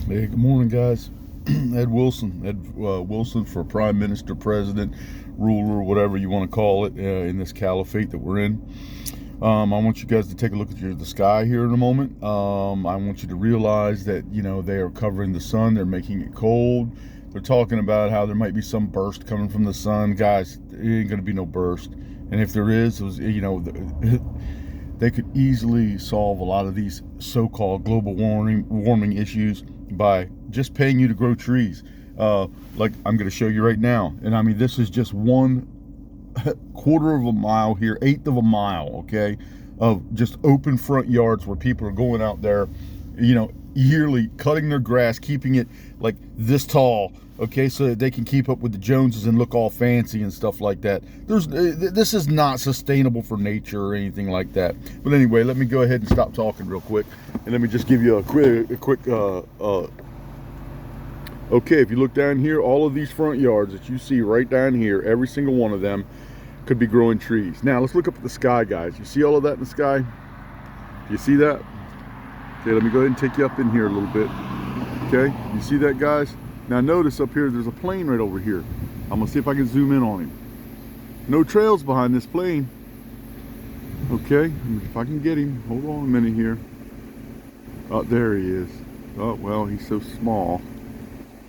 Hey, good morning, guys. Ed Wilson for Prime Minister, President, ruler, whatever you want to call it, in this caliphate that we're in. I want you guys to take a look at the sky here in a moment. I want you to realize that, they are covering the sun. They're making it cold. They're talking about how there might be some burst coming from the sun. Guys, there ain't going to be no burst. And if there is, they could easily solve a lot of these so-called global warming issues by just paying you to grow trees, like I'm going to show you right now. And I mean, this is just 1/4 of a mile here, 1/8 of a mile, okay, of just open front yards where people are going out there, yearly cutting their grass, keeping it like this tall, okay, so that they can keep up with the Joneses and look all fancy and stuff like that. This is not sustainable for nature or anything like that. But anyway, let me go ahead and stop talking real quick, and let me just give you a quick okay, if you look down here, all of these front yards that you see right down here, every single one of them could be growing trees. Now let's look up at the sky, guys. You see all of that in the sky? You see that? Okay, let me go ahead and take you up in here a little bit. Okay, you see that, guys? Now notice up here, there's a plane right over here. I'm gonna see if I can zoom in on him. No trails behind this plane. Okay, if I can get him, hold on a minute here. Oh, there he is. Oh, well, he's so small.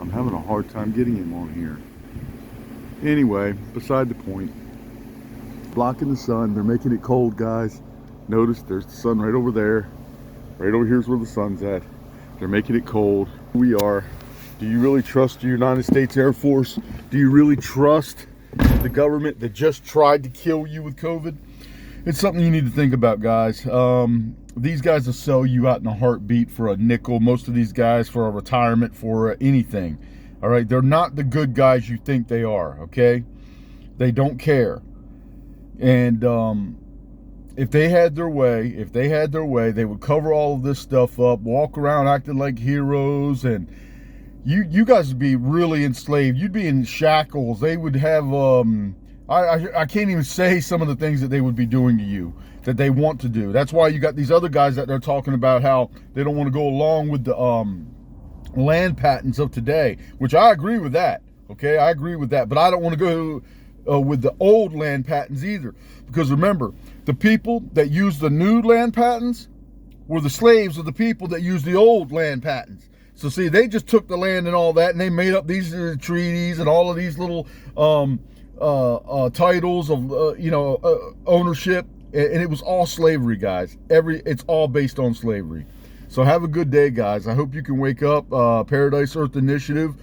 I'm having a hard time getting him on here. Anyway, beside the point. Blocking the sun, they're making it cold, guys. Notice there's the sun right over there. Right over here's where the sun's at. They're making it cold. We are. Do you really trust the United States Air Force? Do you really trust the government that just tried to kill you with COVID? It's something you need to think about, guys. These guys will sell you out in a heartbeat for a nickel. Most of these guys for a retirement, for anything. All right, they're not the good guys you think they are, okay? They don't care. And if they had their way, they would cover all of this stuff up, walk around acting like heroes, and you guys would be really enslaved. You'd be in shackles. They would have, I can't even say some of the things that they would be doing to you that they want to do. That's why you got these other guys that they're talking about how they don't want to go along with the land patents of today, which I agree with that. Okay, I agree with that, but I don't want to go with the old land patents either, because remember, the people that use the new land patents were the slaves of the people that used the old land patents. So see, they just took the land and all that, and they made up these treaties and all of these little titles of ownership, and it was all slavery, guys. It's all based on slavery. So have a good day, guys. I hope you can wake up. Paradise Earth Initiative.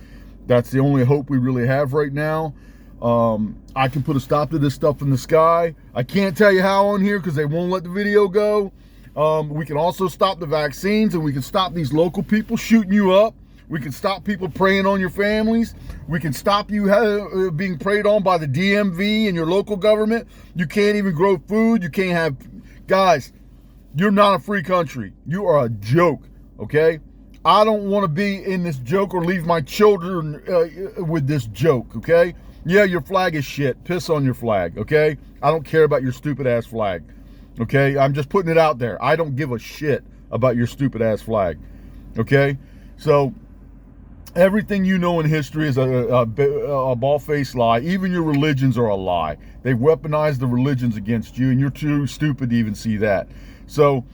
That's the only hope we really have right now. I can put a stop to this stuff in the sky. I can't tell you how on here because they won't let the video go. We can also stop the vaccines, and we can stop these local people shooting you up. We can stop people preying on your families. We can stop you being preyed on by the DMV and your local government. You can't even grow food. You can't have... Guys, you're not a free country. You are a joke, okay? I don't want to be in this joke or leave my children with this joke, okay? Yeah, your flag is shit. Piss on your flag, okay? I don't care about your stupid ass flag, okay? I'm just putting it out there. I don't give a shit about your stupid ass flag, okay? So everything you know in history is a bald-faced lie. Even your religions are a lie. They've weaponized the religions against you, and you're too stupid to even see that. So,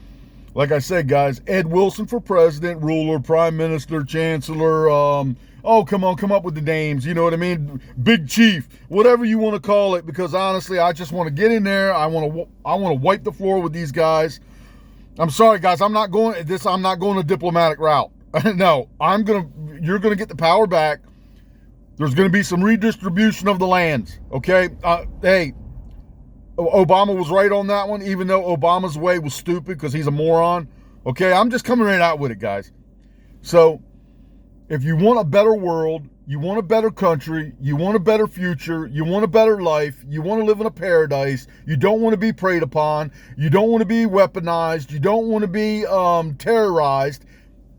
like I said, guys, Ed Wilson for president, ruler, prime minister, chancellor, oh, come on, come up with the names, you know what I mean? Big chief, whatever you want to call it, because honestly, I just want to get in there. I want to wipe the floor with these guys. I'm sorry, guys, I'm not going a diplomatic route. No, you're going to get the power back. There's going to be some redistribution of the lands, okay? Hey, Obama was right on that one, even though Obama's way was stupid because he's a moron. Okay, I'm just coming right out with it, guys. So, if you want a better world, you want a better country, you want a better future, you want a better life, you want to live in a paradise, you don't want to be preyed upon, you don't want to be weaponized, you don't want to be terrorized,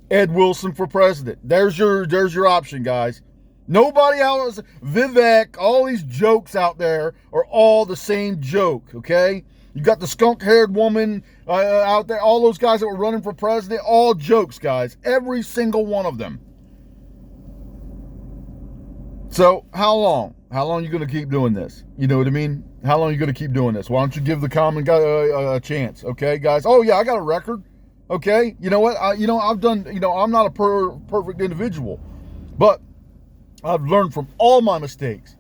Ed Wilson for president. There's your option, guys. Nobody else, Vivek, all these jokes out there are all the same joke, okay? You got the skunk-haired woman out there, all those guys that were running for president, all jokes, guys. Every single one of them. So how long? How long are you going to keep doing this? You know what I mean? How long are you going to keep doing this? Why don't you give the common guy a chance? Okay, guys. Oh yeah, I got a record. Okay, you know what? I've done. I'm not a perfect individual, but I've learned from all my mistakes,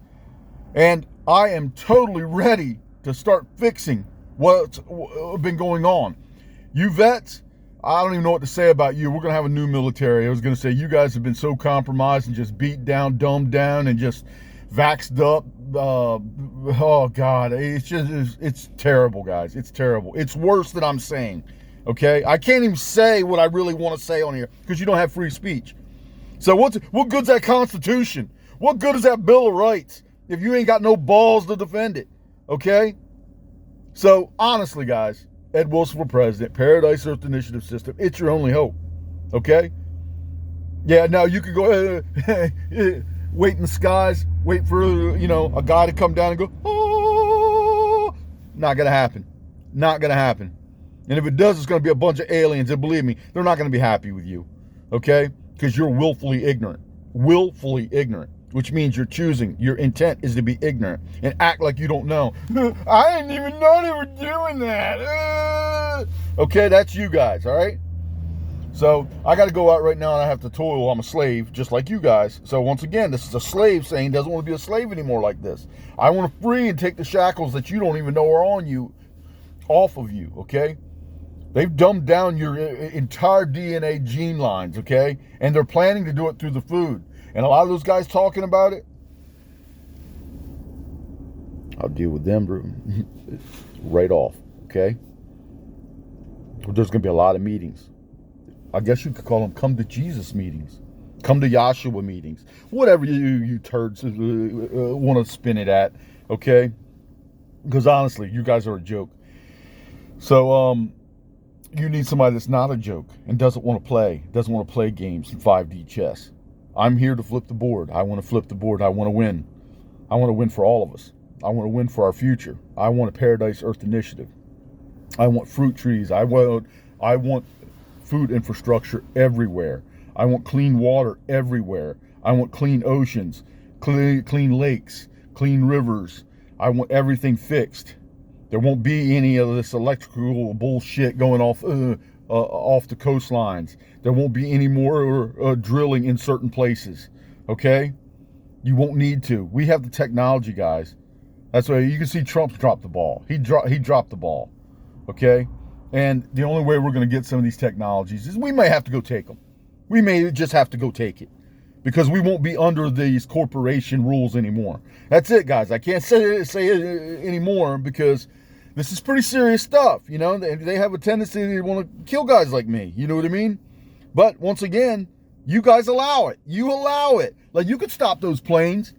and I am totally ready to start fixing what's been going on. You vets, I don't even know what to say about you. We're going to have a new military. I was going to say you guys have been so compromised and just beat down, dumbed down, and just vaxxed up. Oh, God. It's terrible, guys. It's terrible. It's worse than I'm saying, okay? I can't even say what I really want to say on here because you don't have free speech. So what good's that Constitution? What good is that Bill of Rights if you ain't got no balls to defend it, okay? So, honestly, guys, Ed Wilson for president, Paradise Earth Initiative System, it's your only hope, okay? Yeah, now you could go wait in the skies, wait for, a guy to come down and go, oh, not going to happen. Not going to happen. And if it does, it's going to be a bunch of aliens, and believe me, they're not going to be happy with you, okay? Because you're willfully ignorant, which means you're choosing. Your intent is to be ignorant and act like you don't know. I didn't even know they were doing that. Okay, that's you guys, all right? So I got to go out right now and I have to toil. I'm a slave, just like you guys. So once again, this is a slave saying doesn't want to be a slave anymore like this. I want to free and take the shackles that you don't even know are on you off of you, okay? They've dumbed down your entire DNA gene lines, okay? And they're planning to do it through the food. And a lot of those guys talking about it, I'll deal with them right off, okay? There's going to be a lot of meetings. I guess you could call them come to Jesus meetings. Come to Yahshua meetings. Whatever you turds want to spin it at, okay? Because honestly, you guys are a joke. So, you need somebody that's not a joke and doesn't want to play games in 5D chess. I'm here to flip the board. I want to flip the board. I want to win. I want to win for all of us. I want to win for our future. I want a Paradise Earth Initiative. I want fruit trees. I want food infrastructure everywhere. I want clean water everywhere. I want clean oceans, clean lakes, clean rivers. I want everything fixed. There won't be any of this electrical bullshit going off the coastlines. There won't be any more drilling in certain places, okay? You won't need to. We have the technology, guys. That's why you can see Trump's dropped the ball. He dropped the ball, okay? And the only way we're going to get some of these technologies is we may have to go take them. We may just have to go take it because we won't be under these corporation rules anymore. That's it, guys. I can't say it anymore because this is pretty serious stuff, They have a tendency to want to kill guys like me, you know what I mean? But once again, you guys allow it. You allow it. Like, you could stop those planes.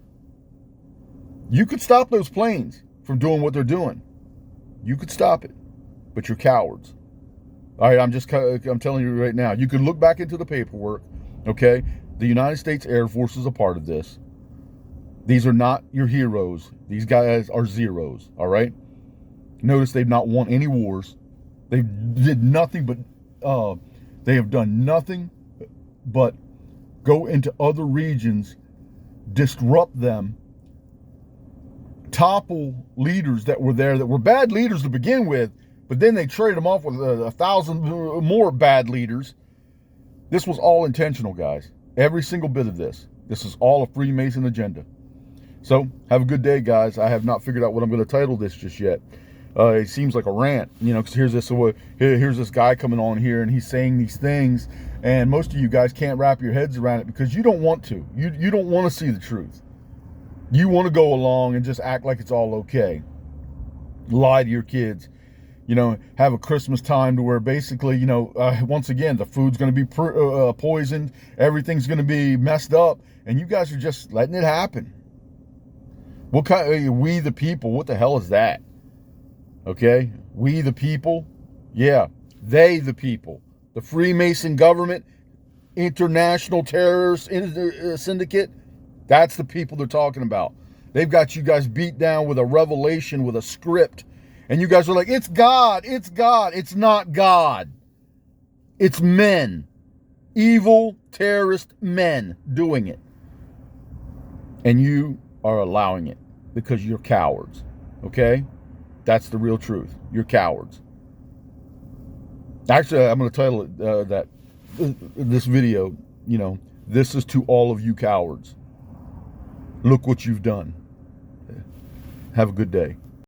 You could stop those planes from doing what they're doing. You could stop it. But you're cowards. All right, I'm telling you right now. You can look back into the paperwork, okay? The United States Air Force is a part of this. These are not your heroes. These guys are zeros, all right? Notice they've not won any wars. They did nothing but, they have done nothing but go into other regions, disrupt them, topple leaders that were there that were bad leaders to begin with, but then they traded them off with 1,000 more bad leaders. This was all intentional, guys. Every single bit of this. This is all a Freemason agenda. So, have a good day, guys. I have not figured out what I'm going to title this just yet. It seems like a rant, because here's this guy coming on here and he's saying these things, and most of you guys can't wrap your heads around it because you don't want to. You don't want to see the truth. You want to go along and just act like it's all okay. Lie to your kids. Have a Christmas time to where basically, once again, the food's going to be poisoned, everything's going to be messed up, and you guys are just letting it happen. What kind? We the people? What the hell is that? Okay, we the people? Yeah, they the people. The Freemason government, international terrorist syndicate, that's the people they're talking about. They've got you guys beat down with a revelation, with a script. And you guys are like, it's God, it's God. It's not God. It's men. Evil, terrorist men doing it. And you are allowing it because you're cowards. Okay? That's the real truth. You're cowards. Actually, I'm going to title it this video, this is to all of you cowards. Look what you've done. Have a good day.